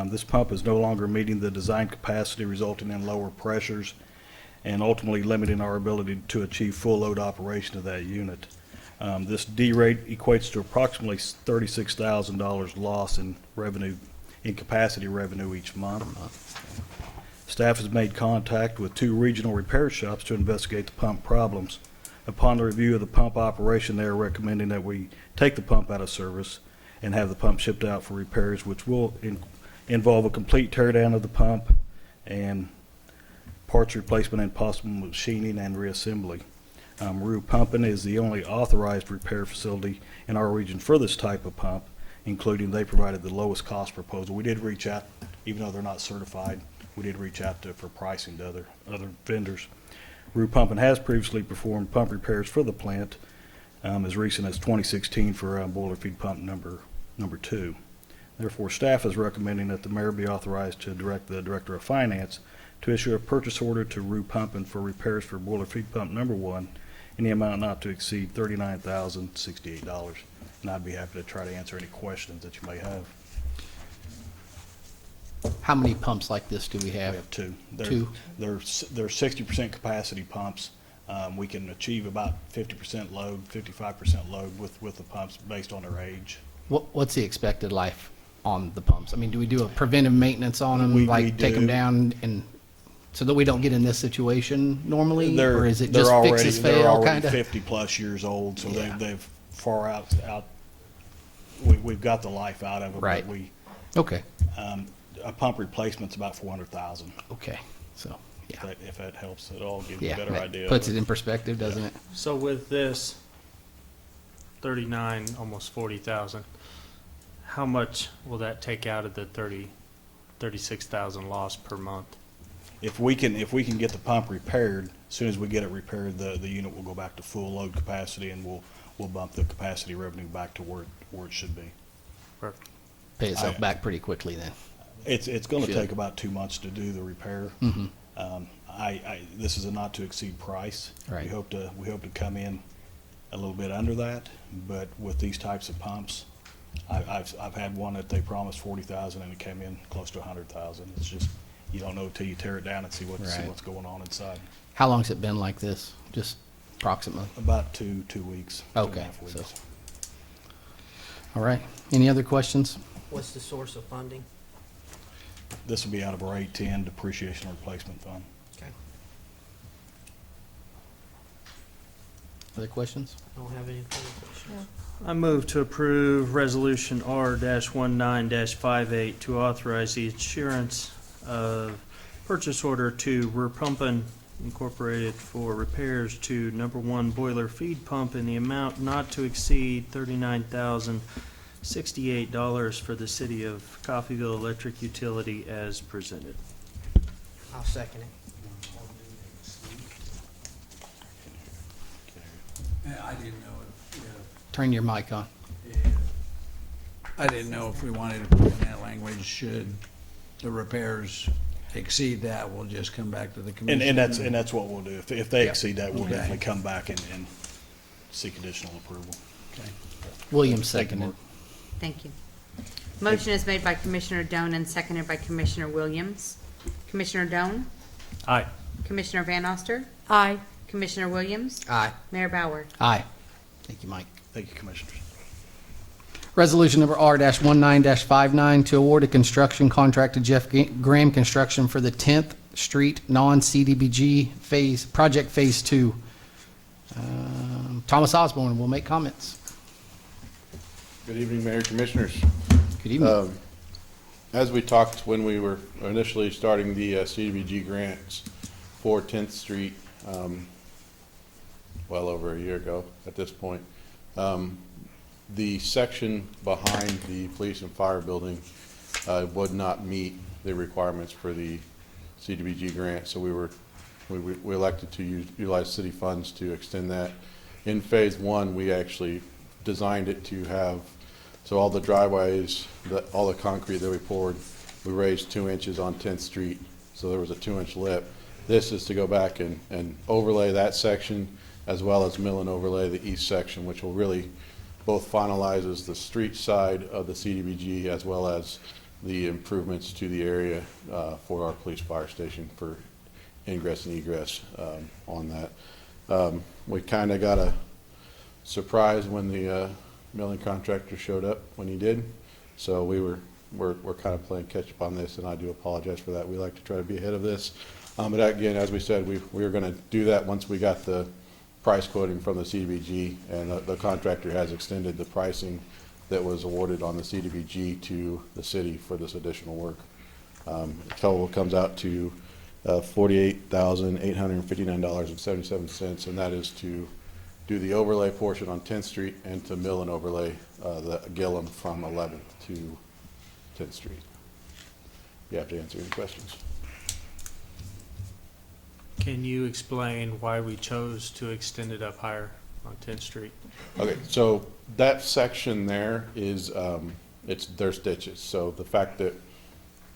This pump is no longer meeting the design capacity, resulting in lower pressures and ultimately limiting our ability to achieve full load operation of that unit. This derate equates to approximately $36,000 loss in revenue, in capacity revenue each month. Staff has made contact with 2 regional repair shops to investigate the pump problems. Upon the review of the pump operation, they are recommending that we take the pump out of service and have the pump shipped out for repairs, which will involve a complete tear down of the pump and parts replacement and possible machining and reassembly. Rue Pumping is the only authorized repair facility in our region for this type of pump, including they provided the lowest cost proposal. We did reach out, even though they're not certified, we did reach out for pricing to other vendors. Rue Pumping has previously performed pump repairs for the plant as recent as 2016 for boiler feed pump number 2. Therefore, staff is recommending that the mayor be authorized to direct the director of finance to issue a purchase order to Rue Pumping for repairs for boiler feed pump number 1 in the amount not to exceed $39,068. And I'd be happy to try to answer any questions that you may have. How many pumps like this do we We have? have 2. Two. They're 60% capacity pumps. We can achieve about 50% load, 55% load with the pumps based on their age. What's the expected life on the pumps? I mean, do we do a preventive maintenance on them, We like take them do. down and so that we don't get in this situation normally? Or is it They're just already- fixes they're fail already kind of? 50-plus years old, so Yeah. they've far out. We've got the life out of them. Right. But Okay, a pump replacement's about $400,000. okay, so, yeah. If that helps at all, give you Yeah, a better that idea. puts of it in perspective, doesn't it? So with this 39, almost 40,000, how much will that take out of the 36,000 loss per month? If we can get the pump repaired, as soon as we get it repaired, the unit will go back to full load capacity, and we'll bump the capacity revenue back to where it should be. Perfect. Pay itself back pretty quickly then. It's going to Should. take about 2 months to do the repair. Mhm. This is a not to exceed price. Right. We hope to come in a little bit under that, but with these types of pumps, I've had one that they promised 40,000 and it came in close to 100,000. It's just, you don't know till you tear it down and see Right. what's going on inside. How long's it been like this? Just approximately? About two weeks. 2.5 Okay, weeks. so- All right. Any other questions? What's the source of funding? This will be out of our 810 depreciation and replacement fund. Okay. Other questions? I don't have any further questions. I move to approve Resolution R-19-58 to authorize the issuance of purchase order to Repumpin Incorporated for repairs to number 1 boiler feed pump in the amount not to exceed $39,068 for the city of Coffeyville Electric Utility as presented. I'll second it. I didn't know if turn your mic on. I didn't know if we wanted to put in that language, should the repairs exceed that, we'll just come back to the commission. And that's what we'll do. If they Yep. exceed that, we'll Okay. definitely come back and seek additional approval. Okay. Williams Thank you, seconded. Mark. Thank you. Motion is made by Commissioner Doan and seconded by Commissioner Williams. Commissioner Doan? Aye. Commissioner Van Oster? Aye. Commissioner Williams? Aye. Mayor Bauer? Aye. Thank you, Mike. Thank you, Commissioners. Resolution number R-19-59 to award a construction contract to Jeff Graham Construction for the 10th Street non-CDBG project Phase 2. Thomas Osborne will make comments. Good evening, Mayor, Commissioners. Good evening. As we talked when we were initially starting the CDBG grants for 10th Street, well over a year ago at this point, the section behind the police and fire building would not meet the requirements for the CDBG grant, so we elected to utilize city funds to extend that. In Phase 1, we actually designed it to have, so all the driveways, all the concrete that we poured, we raised 2 inches on 10th Street, so there was a 2-inch lip. This is to go back and overlay that section, as well as mill and overlay the east section, which will really both finalizes the street side of the CDBG as well as the improvements to the area for our police fire station for ingress and egress on that. We kind of got a surprise when the milling contractor showed up when he did, so we're kind of playing catch up on this, and I do apologize for that. We like to try to be ahead of this, but again, as we said, we were going to do that once we got the price quoting from the CDBG, and the contractor has extended the pricing that was awarded on the CDBG to the city for this additional work. Total comes out to $48,859.77, and that is to do the overlay portion on 10th Street and to mill and overlay the Gillum from 11th to 10th Street. You have to answer any questions. Can you explain why we chose to extend it up higher on 10th Street? Okay, so that section there is, there's ditches. So the fact that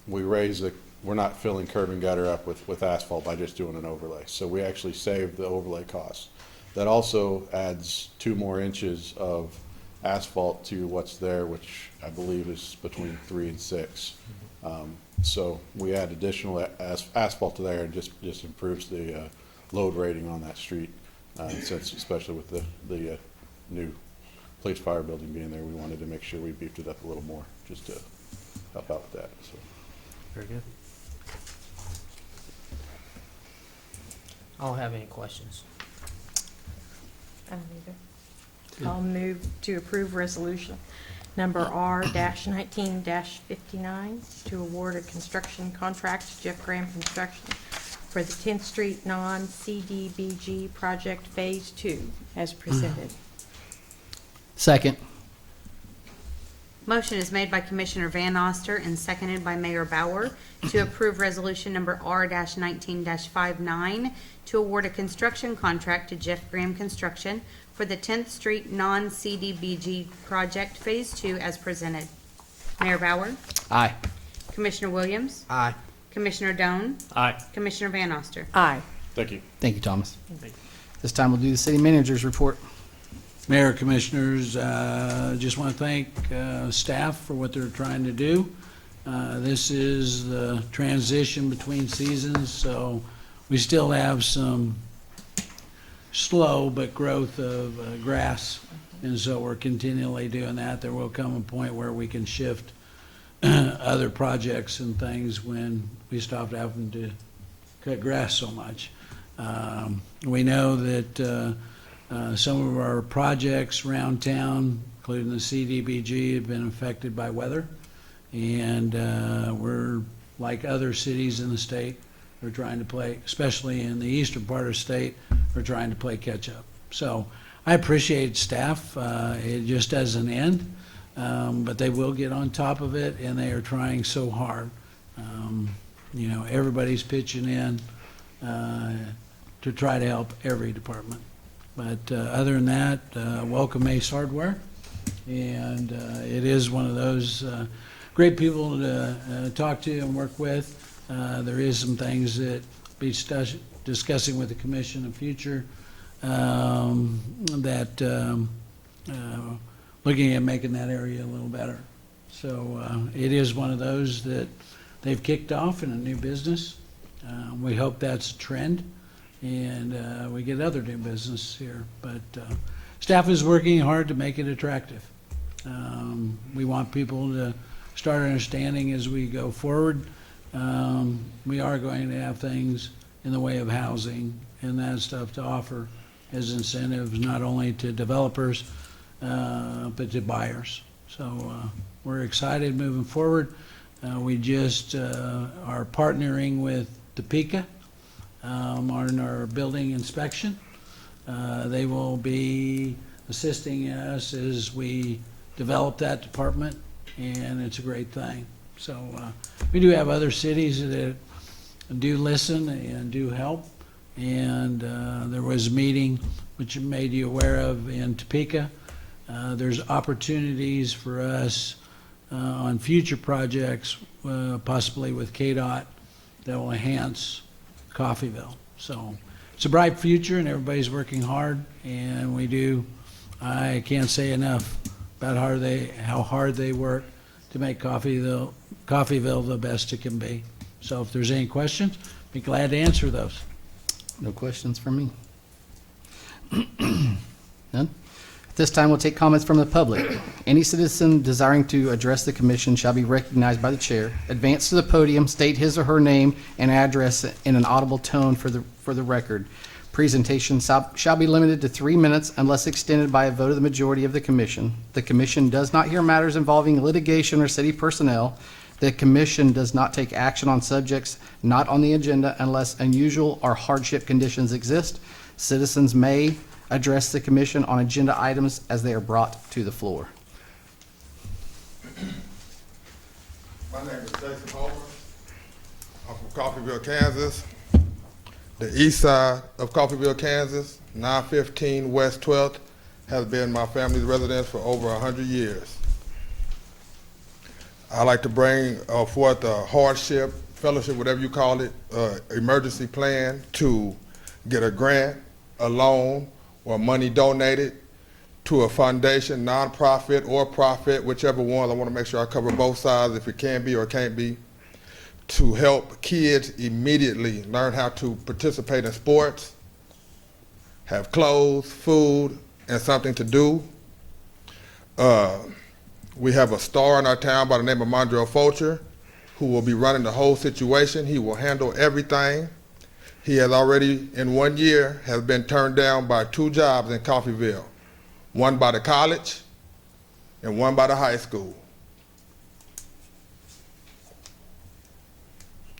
we're not filling curb and gutter up with asphalt by just doing an overlay. So we actually save the overlay costs. That also adds 2 more inches of asphalt to what's there, which I believe is between 3 and 6. So we add additional asphalt to there, and just improves the load rating on that street. Since, especially with the new police fire building being there, we wanted to make sure we beefed it up a little more, just to help out with that. So. Very good. I don't have any questions. I don't either. I'll move to approve resolution number R-19-59 to award a construction contract to Jeff Graham Construction for the 10th Street non-CDBG project Phase 2 as presented. Second. Motion is made by Commissioner Van Oster and seconded by Mayor Bauer to approve resolution number R-19-59 to award a construction contract to Jeff Graham Construction for the 10th Street non-CDBG project Phase 2 as presented. Mayor Bauer? Aye. Commissioner Williams? Aye. Commissioner Doan? Aye. Commissioner Van Oster? Aye. Thank you. Thank you, Thomas. Thank you. This time we'll do the city manager's report. Mayor, Commissioners, just want to thank staff for what they're trying to do. This is the transition between seasons, so we still have some slow but growth of grass, and so we're continually doing that. There will come a point where we can shift other projects and things when we stop having to cut grass so much. We know that some of our projects around town, including the CDBG, have been affected by weather, and we're like other cities in the state. We're trying to play, especially in the eastern part of the state, we're trying to play catch up. So I appreciate staff. It just doesn't end, but they will get on top of it, and they are trying so hard. Everybody's pitching in to try to help every department. But other than that, welcome Ace Hardware. And it is one of those great people to talk to and work with. There is some things that be discussing with the commission in the future looking at making that area a little better. So it is one of those that they've kicked off in a new business. We hope that's a trend, and we get other new business here. But staff is working hard to make it attractive. We want people to start understanding as we go forward. We are going to have things in the way of housing and that stuff to offer as incentives, not only to developers, but to buyers. So we're excited moving forward. We just are partnering with Topeka on our building inspection. They will be assisting us as we develop that department, and it's a great thing. So we do have other cities that do listen and do help. And there was a meeting which made you aware of in Topeka. There's opportunities for us on future projects, possibly with KDOT, that will enhance Coffeyville. So it's a bright future, and everybody's working hard. And I can't say enough about how hard they work to make Coffeyville the best it can be. So if there's any questions, be glad to answer those. No questions from me. None? At this time, we'll take comments from the public. Any citizen desiring to address the commission shall be recognized by the chair, advance to the podium, state his or her name and address in an audible tone for the record. Presentation shall be limited to 3 minutes unless extended by a vote of the majority of the commission. The commission does not hear matters involving litigation or city personnel. The commission does not take action on subjects not on the agenda unless unusual or hardship conditions exist. Citizens may address the commission on agenda items as they are brought to the floor. My name is Jason Homer. I'm from Coffeyville, Kansas. The east side of Coffeyville, Kansas, 915 West 12th, has been my family's residence for over 100 years. I like to bring forth a hardship, fellowship, whatever you call it, emergency plan to get a grant, a loan, or money donated to a foundation, nonprofit or profit, whichever one. I want to make sure I cover both sides if it can be or can't be, to help kids immediately learn how to participate in sports, have clothes, food, and something to do. We have a star in our town by the name of Mondrell Fulcher, who will be running the whole situation. He will handle everything. He has already, in 1 year, has been turned down by 2 jobs in Coffeyville, one by the college and one by the high school.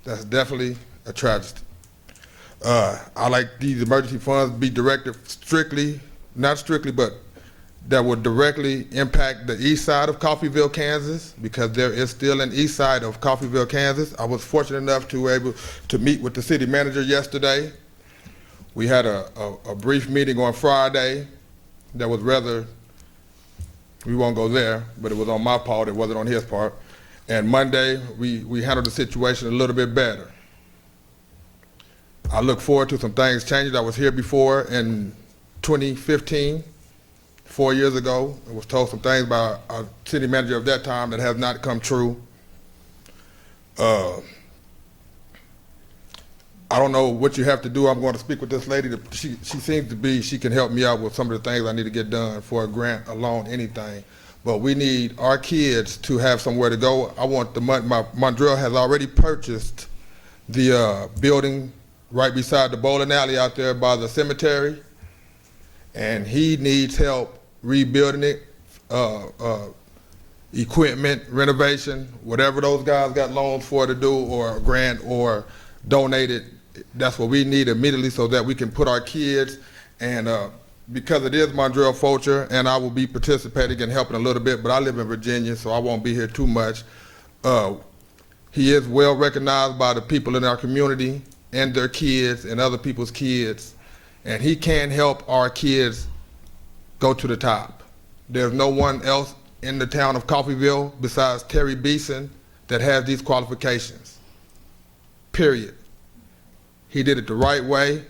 That's definitely a tragedy. I like these emergency funds be directed strictly, not strictly, but that would directly impact the east side of Coffeyville, Kansas, because there is still an east side of Coffeyville, Kansas. I was fortunate enough to be able to meet with the city manager yesterday. We had a brief meeting on Friday that was rather, we won't go there, but it was on my part, it wasn't on his part. And Monday, we handled the situation a little bit better. I look forward to some things changing. I was here before in 2015. 4 years ago, I was told some things by our city manager of that time that has not come true. I don't know what you have to do. I'm going to speak with this lady. She seems to be, she can help me out with some of the things I need to get done for a grant, a loan, anything. But we need our kids to have somewhere to go. I want the money. Mondrell has already purchased the building right beside the bowling alley out there by the cemetery, and he needs help rebuilding it, equipment, renovation, whatever those guys got loans for to do, or a grant, or donated. That's what we need immediately so that we can put our kids, and because it is Mondrell Fulcher, and I will be participating and helping a little bit, but I live in Virginia, so I won't be here too much. He is well recognized by the people in our community and their kids and other people's kids, and he can help our kids go to the top. There's no one else in the town of Coffeyville besides Terry Beeson that has these qualifications. Period. He did it the right way,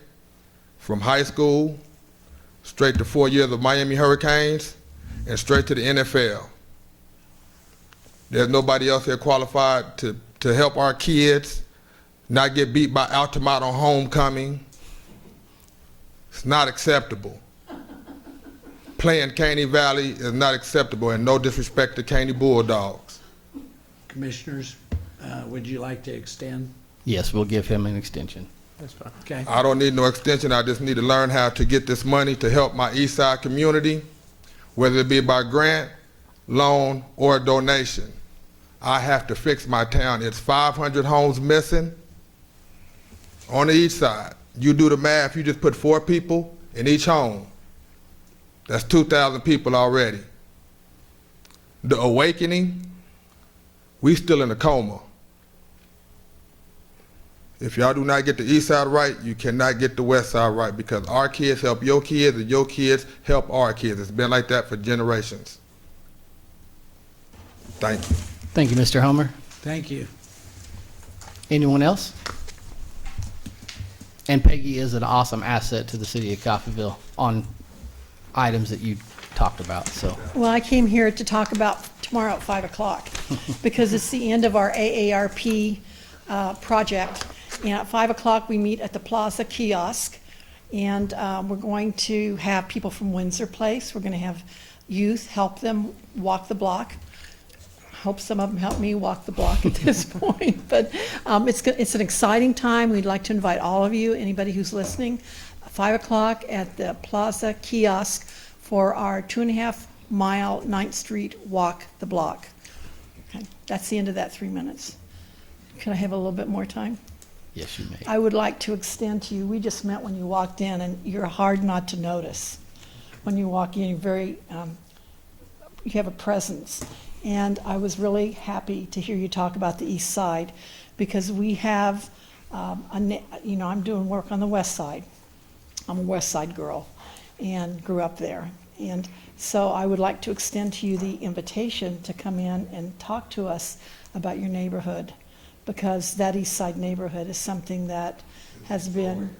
from high school, straight to 4 years of Miami Hurricanes, and straight to the NFL. There's nobody else here qualified to help our kids not get beat by Altamont on homecoming. It's not acceptable. Playing Caney Valley is not acceptable, and no disrespect to Caney Bulldogs. Commissioners, would you like to extend? Yes, we'll give him an extension. That's fine. Okay. I don't need no extension. I just need to learn how to get this money to help my East Side community, whether it be by grant, loan, or donation. I have to fix my town. It's 500 homes missing on the East Side. You do the math, you just put 4 people in each home. That's 2,000 people already. The Awakening, we still in a coma. If y'all do not get the East Side right, you cannot get the West Side right, because our kids help your kids and your kids help our kids. It's been like that for generations. Thank you. Thank you, Mr. Homer. Thank you. Anyone else? And Peggy is an awesome asset to the city of Coffeyville on items that you talked about, so. Well, I came here to talk about tomorrow at 5 o'clock because it's the end of our AARP project. And at 5 o'clock, we meet at the Plaza Kiosk, and we're going to have people from Windsor Place. We're going to have youth help them walk the block. Hope some of them help me walk the block at this point. But it's an exciting time. We'd like to invite all of you, anybody who's listening, 5 o'clock at the Plaza Kiosk for our 2.5-mile 9th Street walk the block. Okay, that's the end of that 3 minutes. Can I have a little bit more time? Yes, you may. I would like to extend to you, we just met when you walked in, and you're hard not to notice. When you walk in, you're very, you have a presence. And I was really happy to hear you talk about the East Side, because we have, I'm doing work on the West Side. I'm a West Side girl and grew up there. And so I would like to extend to you the invitation to come in and talk to us about your neighborhood, because that East Side neighborhood is something that has been,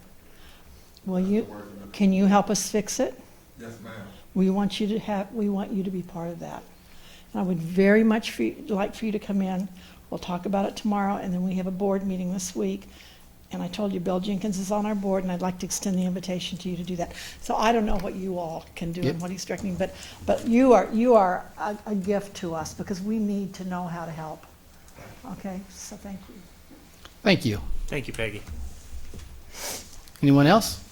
can you help us fix it? Yes, ma'am. We want you to be part of that. And I would very much like for you to come in. We'll talk about it tomorrow, and then we have a board meeting this week. And I told you Bill Jenkins is on our board, and I'd like to extend the invitation to you to do that. So I don't know what you all can do and what he's directing, but you are a gift to us, because we need to know how to help. Okay, so thank you. Thank you. Thank you, Peggy. Anyone else?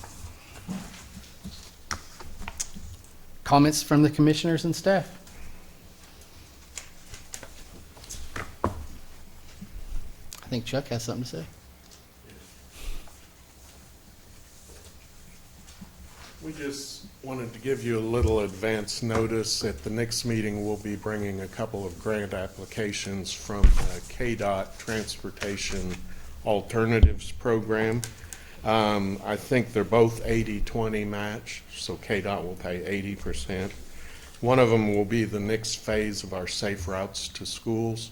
Comments from the commissioners and staff? I think Chuck has something to say. We just wanted to give you a little advance notice. At the next meeting, we'll be bringing a couple of grant applications from KDOT Transportation Alternatives Program. I think they're both 80-20 match, so KDOT will pay 80%. One of them will be the next phase of our Safe Routes to Schools.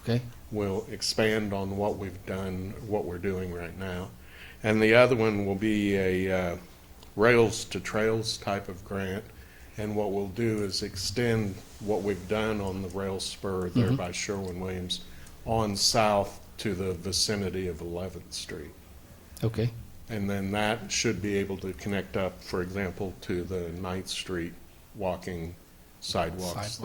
Okay. We'll expand on what we've done, what we're doing right now. And the other one will be a Rails to Trails type of grant. And what we'll do is extend what we've done on the rail spur there by Sherwin-Williams on south to the vicinity of 11th Street. Okay. And then that should be able to connect up, for example, to the 9th Street walking sidewalks.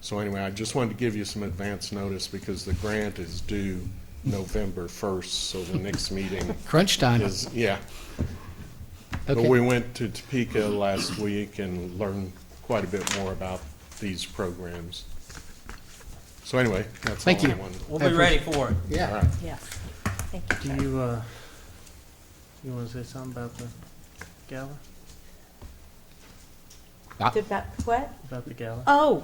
So anyway, I just wanted to give you some advance notice, because the grant is due November 1st, so the next meeting Crunch time. is, yeah. Okay. But we went to Topeka last week and learned quite a bit more about these programs. So anyway, that's all Thank you. I wanted. We'll be ready for it. Yeah. All right. Yes. Thank you. Do you want to say something about the gala? About what? About the gala? Oh,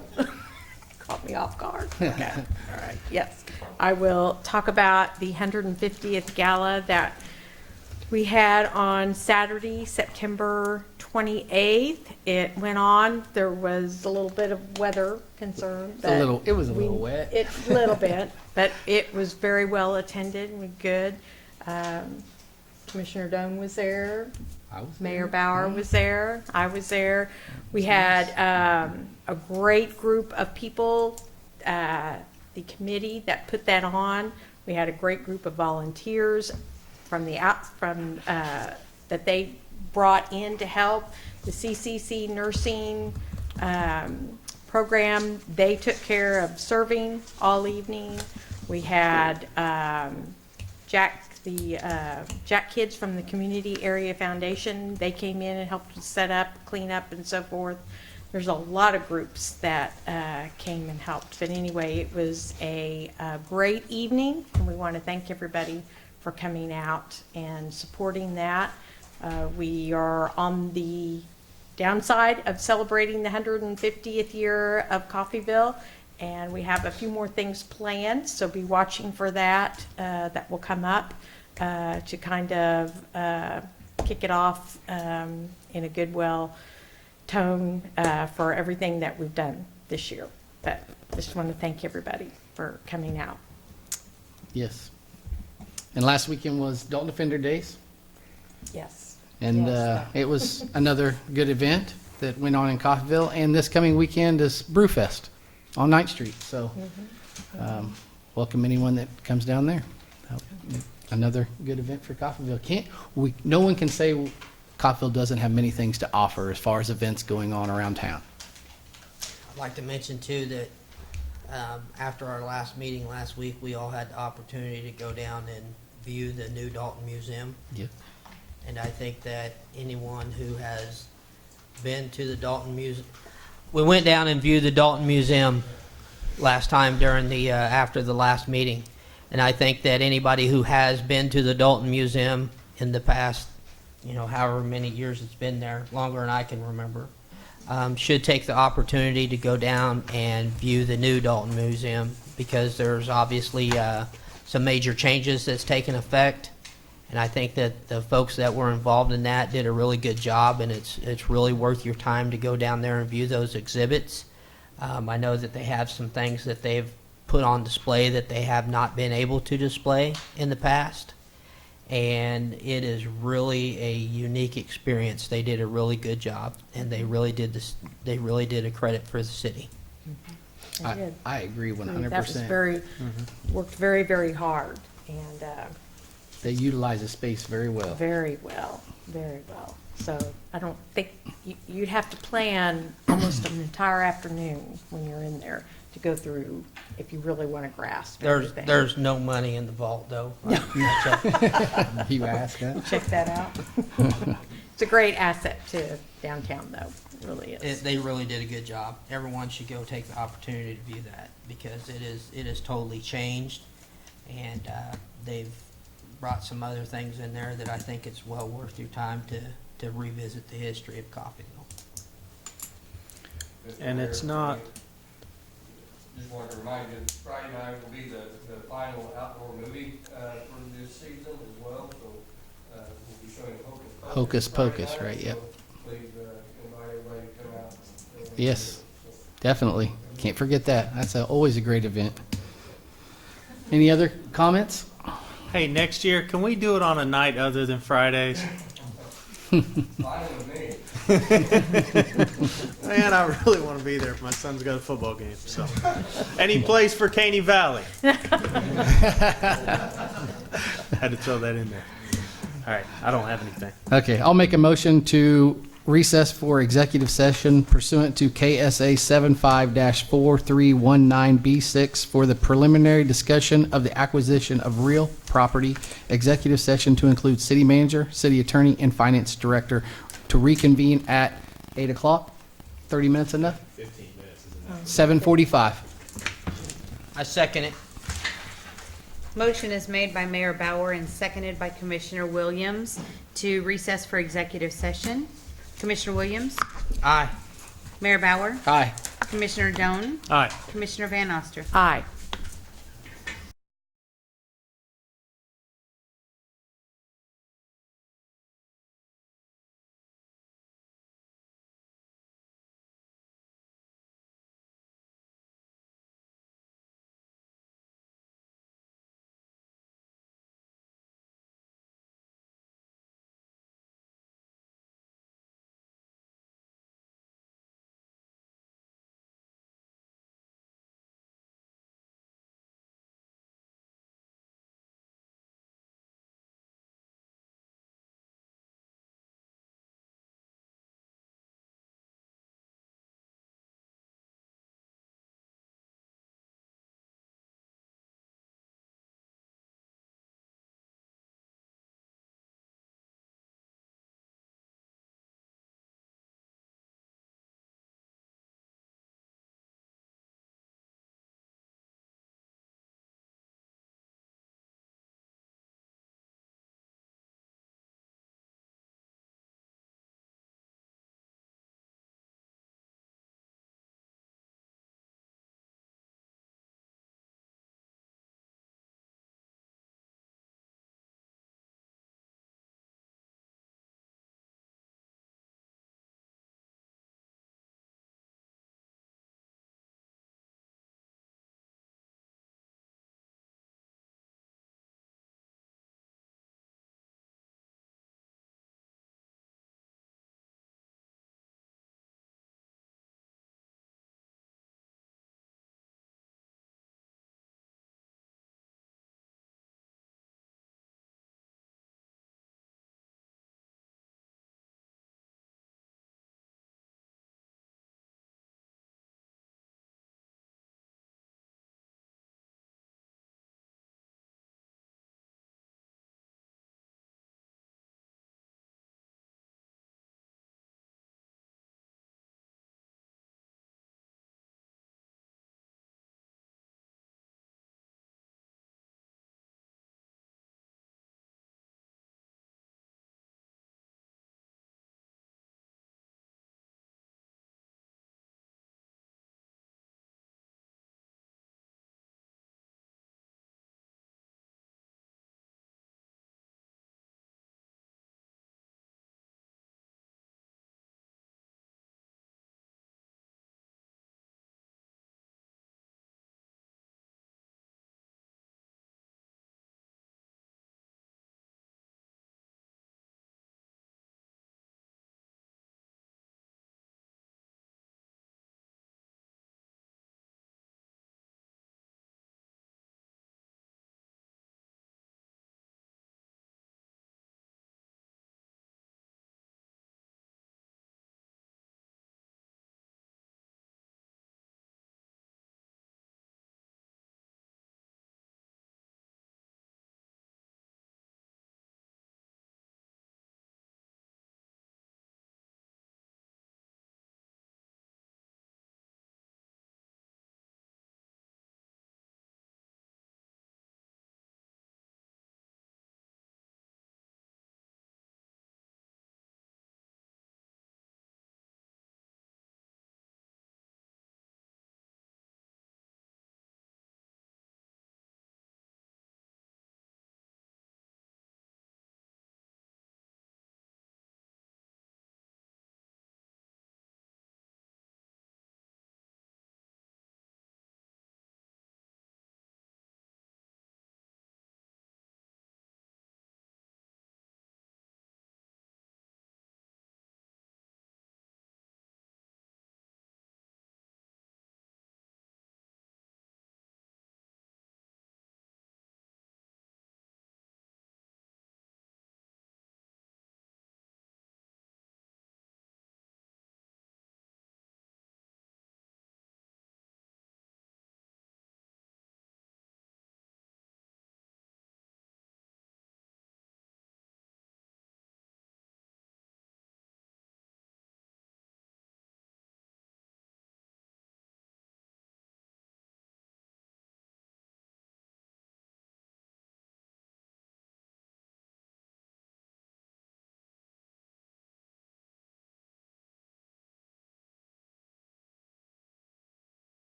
caught me off guard. Okay, all right, yes. I will talk about the 150th gala that we had on Saturday, September 28th. It went on. There was a little bit of weather concern. It was a little wet. A little bit, but it was very well attended and good. Commissioner Doan was there. Mayor Bauer was there. I was there. We had a great group of people, the committee that put that on. We had a great group of volunteers that they brought in to help. The CCC nursing program, they took care of serving all evening. We had Jack Kids from the Community Area Foundation. They came in and helped set up, clean up, and so forth. There's a lot of groups that came and helped. But anyway, it was a great evening, and we want to thank everybody for coming out and supporting that. We are on the downside of celebrating the 150th year of Coffeyville, and we have a few more things planned, so be watching for that. That will come up to kind of kick it off in a goodwill tone for everything that we've done this year. But I just want to thank everybody for coming out. Yes. And last weekend was Dalton Defender Days. Yes. And Yes. it was another good event that went on in Coffeyville. And this coming weekend is Brewfest on 9th Street. So welcome anyone that comes down there. Another good event for Coffeyville. No one can say Coffeyville doesn't have many things to offer as far as events going on around town. I'd like to mention too that after our last meeting last week, we all had the opportunity to go down and view the new Dalton Museum. Yep. And I think that anyone who has been to the Dalton Museum, we went down and viewed the Dalton Museum last time during the after the last meeting, and I think that anybody who has been to the Dalton Museum in the past, however many years it's been there, longer than I can remember, should take the opportunity to go down and view the new Dalton Museum, because there's obviously some major changes that's taken effect, and I think that the folks that were involved in that did a really good job, and it's really worth your time to go down there and view those exhibits. I know that they have some things that they've put on display that they have not been able to display in the past, and it is really a unique experience. They did a really good job, and they really did a credit for the city. I agree 100%. That was worked very, very hard, and They utilize the space very well. very well, very well. So I don't think, you'd have to plan almost an entire afternoon when you're in there to go through if you really want to grasp everything. There's no money in the vault, though. You ask, huh? Check that out. It's a great asset to downtown, though. It really is. They really did a good job. Everyone should go take the opportunity to view that, because it is totally changed, and they've brought some other things in there that I think it's well worth your time to revisit the history of Coffeyville. And it's not, Just wanted to remind you, Friday night will be the final outdoor movie for this season as well, so we'll be showing Hocus Pocus, Friday night, right, yep. so please invite everybody to come out. Yes, definitely. Can't forget that. That's always a great event. Any other comments? hey, next year, can we do it on a night other than Fridays? Fine with me. Man, I really want to be there. My son's got a football game, so. Any place for Caney Valley? Had to throw that in there. All right, I don't have anything. Okay, I'll make a motion to recess for executive session pursuant to KSA 75-4319B6 for the preliminary discussion of the acquisition of real property. Executive session to include city manager, city attorney, and finance director to reconvene at 8 o'clock. 30 minutes enough? 15 minutes is enough. 7:45. I second it. Motion is made by Mayor Bauer and seconded by Commissioner Williams to recess for executive session. Commissioner Williams? Aye. Mayor Bauer? Aye. Commissioner Doan? Aye. Commissioner Van Oster? Aye.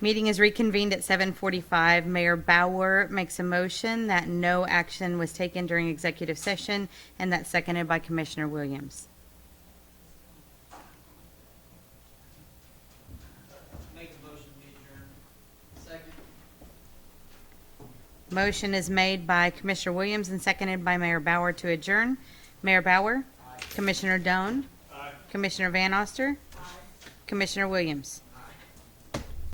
Meeting is reconvened at 7:45. Mayor Bauer makes a motion that no action was taken during executive session, and that's seconded by Commissioner Williams. Make a motion, we adjourn. Second. Motion is made by Commissioner Williams and seconded by Mayor Bauer to adjourn. Mayor Bauer? Commissioner Doan? Commissioner Van Oster? Commissioner Williams?